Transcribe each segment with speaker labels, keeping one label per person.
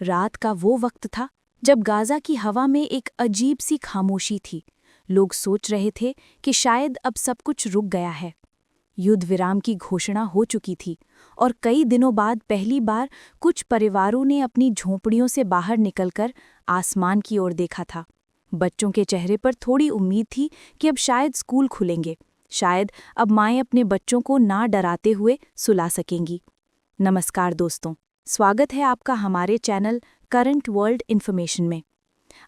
Speaker 1: रात का वो वक्त था जब गाज़ा की हवा में एक अजीब सी खामोशी थी। लोग सोच रहे थे कि शायद अब सब कुछ रुक गया है। युद्ध विराम की घोषणा हो चुकी थी और कई दिनों बाद पहली बार कुछ परिवारों ने अपनी झोंपड़ियों से बाहर निकलकर आसमान की ओर देखा था। बच्चों के चेहरे पर थोड़ी उम्मीद थी कि अब शायद स्कूल खुलेंगे, शायद अब माएँ अपने बच्चों को ना डराते हुए सुला सकेंगी। नमस्कार दोस्तों, स्वागत है आपका हमारे चैनल करंट वर्ल्ड इन्फॉर्मेशन में।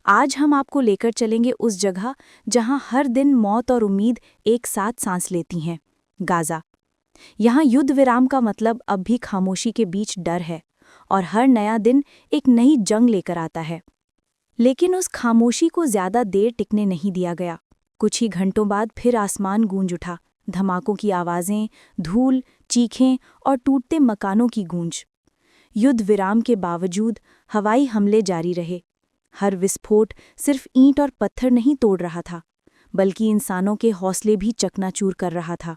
Speaker 1: आज हम आपको लेकर चलेंगे उस जगह जहां हर दिन मौत और उम्मीद एक साथ सांस लेती हैं, गाज़ा। यहाँ युद्ध विराम का मतलब अब भी खामोशी के बीच डर है और हर नया दिन एक नई जंग लेकर आता है। लेकिन उस खामोशी को ज़्यादा देर टिकने नहीं दिया गया। कुछ ही घंटों बाद फिर आसमान गूंज उठा, धमाकों की आवाज़ें, धूल, चीखें और टूटते मकानों की गूंज। युद्ध विराम के बावजूद हवाई हमले जारी रहे। हर विस्फोट सिर्फ ईंट और पत्थर नहीं तोड़ रहा था, बल्कि इंसानों के हौसले भी चकनाचूर कर रहा था।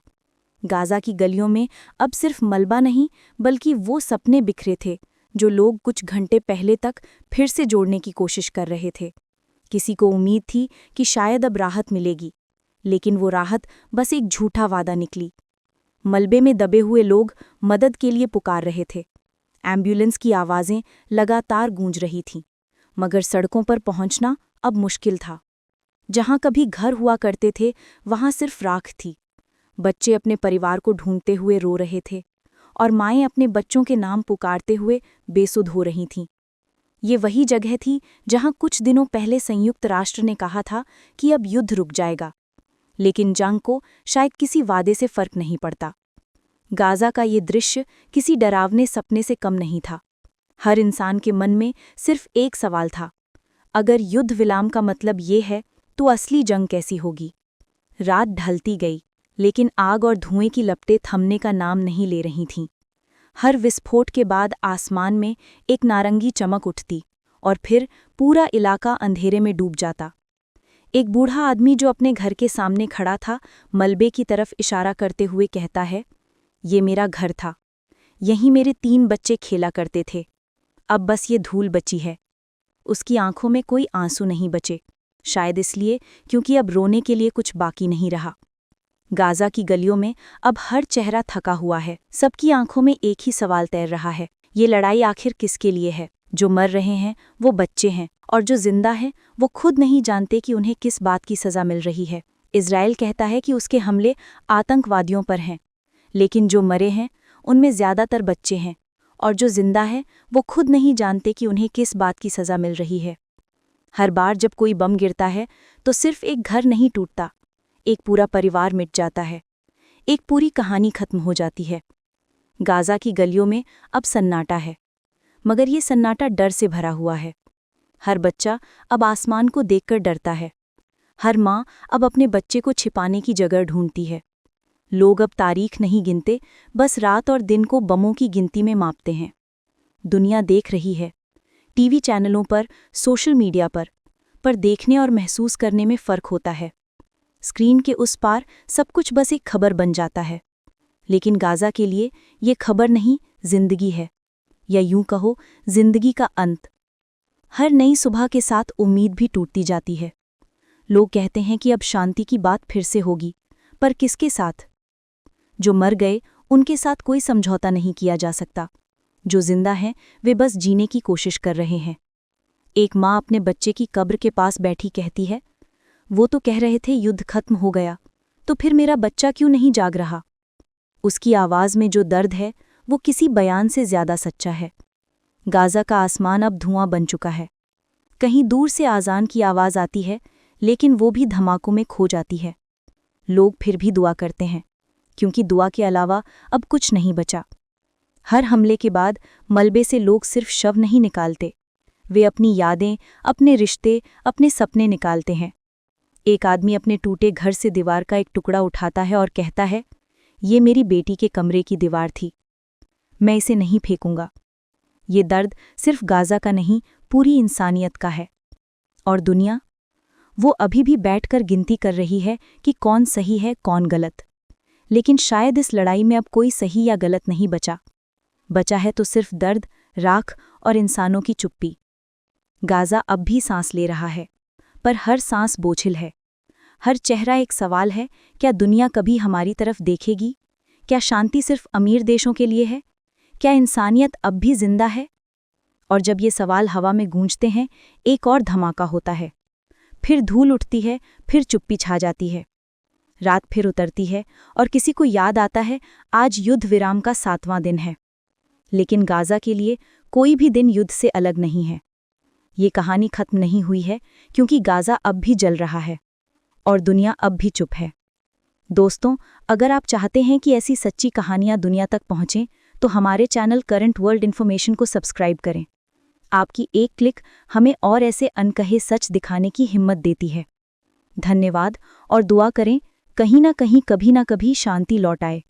Speaker 1: गाज़ा की गलियों में अब सिर्फ मलबा नहीं, बल्कि वो सपने बिखरे थे जो लोग कुछ घंटे पहले तक फिर से जोड़ने की कोशिश कर रहे थे। किसी को उम्मीद थी कि शायद अब राहत मिलेगी, लेकिन वो राहत बस एक झूठा वादा निकली। मलबे में दबे हुए लोग मदद के लिए पुकार रहे थे। एम्बुलेंस की आवाज़ें लगातार गूंज रही थीं, मगर सड़कों पर पहुंचना अब मुश्किल था। जहां कभी घर हुआ करते थे, वहां सिर्फ राख थी। बच्चे अपने परिवार को ढूंढते हुए रो रहे थे और माएँ अपने बच्चों के नाम पुकारते हुए बेसुध हो रही थीं। ये वही जगह थी जहां कुछ दिनों पहले संयुक्त राष्ट्र ने कहा था कि अब युद्ध रुक जाएगा, लेकिन जंग को शायद किसी वादे से फर्क नहीं पड़ता। गाज़ा का ये दृश्य किसी डरावने सपने से कम नहीं था। हर इंसान के मन में सिर्फ एक सवाल था, अगर युद्ध विराम का मतलब ये है तो असली जंग कैसी होगी। रात ढलती गई, लेकिन आग और धुएं की लपटें थमने का नाम नहीं ले रही थीं। हर विस्फोट के बाद आसमान में एक नारंगी चमक उठती और फिर पूरा इलाका अंधेरे में डूब जाता। एक बूढ़ा आदमी जो अपने घर के सामने खड़ा था, मलबे की तरफ इशारा करते हुए कहता है, ये मेरा घर था, यहीं मेरे 3 बच्चे खेला करते थे, अब बस ये धूल बची है। उसकी आंखों में कोई आंसू नहीं बचे, शायद इसलिए क्योंकि अब रोने के लिए कुछ बाकी नहीं रहा। गाज़ा की गलियों में अब हर चेहरा थका हुआ है, सबकी आंखों में एक ही सवाल तैर रहा है, ये लड़ाई आखिर किसके लिए है। जो मर रहे हैं वो बच्चे हैं, और जो जिंदा हैं वो खुद नहीं जानते कि उन्हें किस बात की सज़ा मिल रही है। इज़राइल कहता है कि उसके हमले आतंकवादियों पर हैं, लेकिन जो मरे हैं उनमें ज़्यादातर बच्चे हैं, और जो जिंदा है वो खुद नहीं जानते कि उन्हें किस बात की सज़ा मिल रही है। हर बार जब कोई बम गिरता है तो सिर्फ एक घर नहीं टूटता, एक पूरा परिवार मिट जाता है, एक पूरी कहानी खत्म हो जाती है। गाज़ा की गलियों में अब सन्नाटा है, मगर ये सन्नाटा डर से भरा हुआ है। हर बच्चा अब आसमान को देखकर डरता है। हर माँ अब अपने बच्चे को छिपाने की जगह ढूंढती है। लोग अब तारीख नहीं गिनते, बस रात और दिन को बमों की गिनती में मापते हैं। दुनिया देख रही है, टीवी चैनलों पर, सोशल मीडिया पर देखने और महसूस करने में फ़र्क होता है। स्क्रीन के उस पार सब कुछ बस एक खबर बन जाता है, लेकिन गाज़ा के लिए ये खबर नहीं, जिंदगी है, या यूं कहो जिंदगी का अंत। हर नई सुबह के साथ उम्मीद भी टूटती जाती है। लोग कहते हैं कि अब शांति की बात फिर से होगी, पर किसके साथ? जो मर गए उनके साथ कोई समझौता नहीं किया जा सकता। जो जिंदा हैं वे बस जीने की कोशिश कर रहे हैं। एक माँ अपने बच्चे की कब्र के पास बैठी कहती है, वो तो कह रहे थे युद्ध खत्म हो गया, तो फिर मेरा बच्चा क्यों नहीं जाग रहा? उसकी आवाज़ में जो दर्द है वो किसी बयान से ज़्यादा सच्चा है। गाज़ा का आसमान अब धुआं बन चुका है। कहीं दूर से आज़ान की आवाज़ आती है, लेकिन वो भी धमाकों में खो जाती है। लोग फिर भी दुआ करते हैं, क्योंकि दुआ के अलावा अब कुछ नहीं बचा। हर हमले के बाद मलबे से लोग सिर्फ शव नहीं निकालते, वे अपनी यादें, अपने रिश्ते, अपने सपने निकालते हैं। एक आदमी अपने टूटे घर से दीवार का एक टुकड़ा उठाता है और कहता है, ये मेरी बेटी के कमरे की दीवार थी, मैं इसे नहीं फेंकूंगा। ये दर्द सिर्फ गाज़ा का नहीं, पूरी इंसानियत का है। और दुनिया, वो अभी भी बैठकर गिनती कर रही है कि कौन सही है, कौन गलत। लेकिन शायद इस लड़ाई में अब कोई सही या गलत नहीं बचा है तो सिर्फ दर्द, राख और इंसानों की चुप्पी। गाज़ा अब भी सांस ले रहा है, पर हर सांस बोझिल है। हर चेहरा एक सवाल है, क्या दुनिया कभी हमारी तरफ देखेगी? क्या शांति सिर्फ अमीर देशों के लिए है? क्या इंसानियत अब भी जिंदा है? और जब ये सवाल हवा में गूंजते हैं, एक और धमाका होता है। फिर धूल उठती है, फिर चुप्पी छा जाती है। रात फिर उतरती है और किसी को याद आता है, आज युद्ध विराम का 7वां दिन है। लेकिन गाज़ा के लिए कोई भी दिन युद्ध से अलग नहीं है। ये कहानी खत्म नहीं हुई है, क्योंकि गाज़ा अब भी जल रहा है और दुनिया अब भी चुप है। दोस्तों, अगर आप चाहते हैं कि ऐसी सच्ची कहानियां दुनिया तक पहुंचें, तो हमारे चैनल करंट वर्ल्ड इन्फॉर्मेशन को सब्सक्राइब करें। आपकी एक क्लिक हमें और ऐसे अनकहे सच दिखाने की हिम्मत देती है। धन्यवाद और दुआ करें, कहीं ना कहीं कभी ना कभी शांति लौट आए।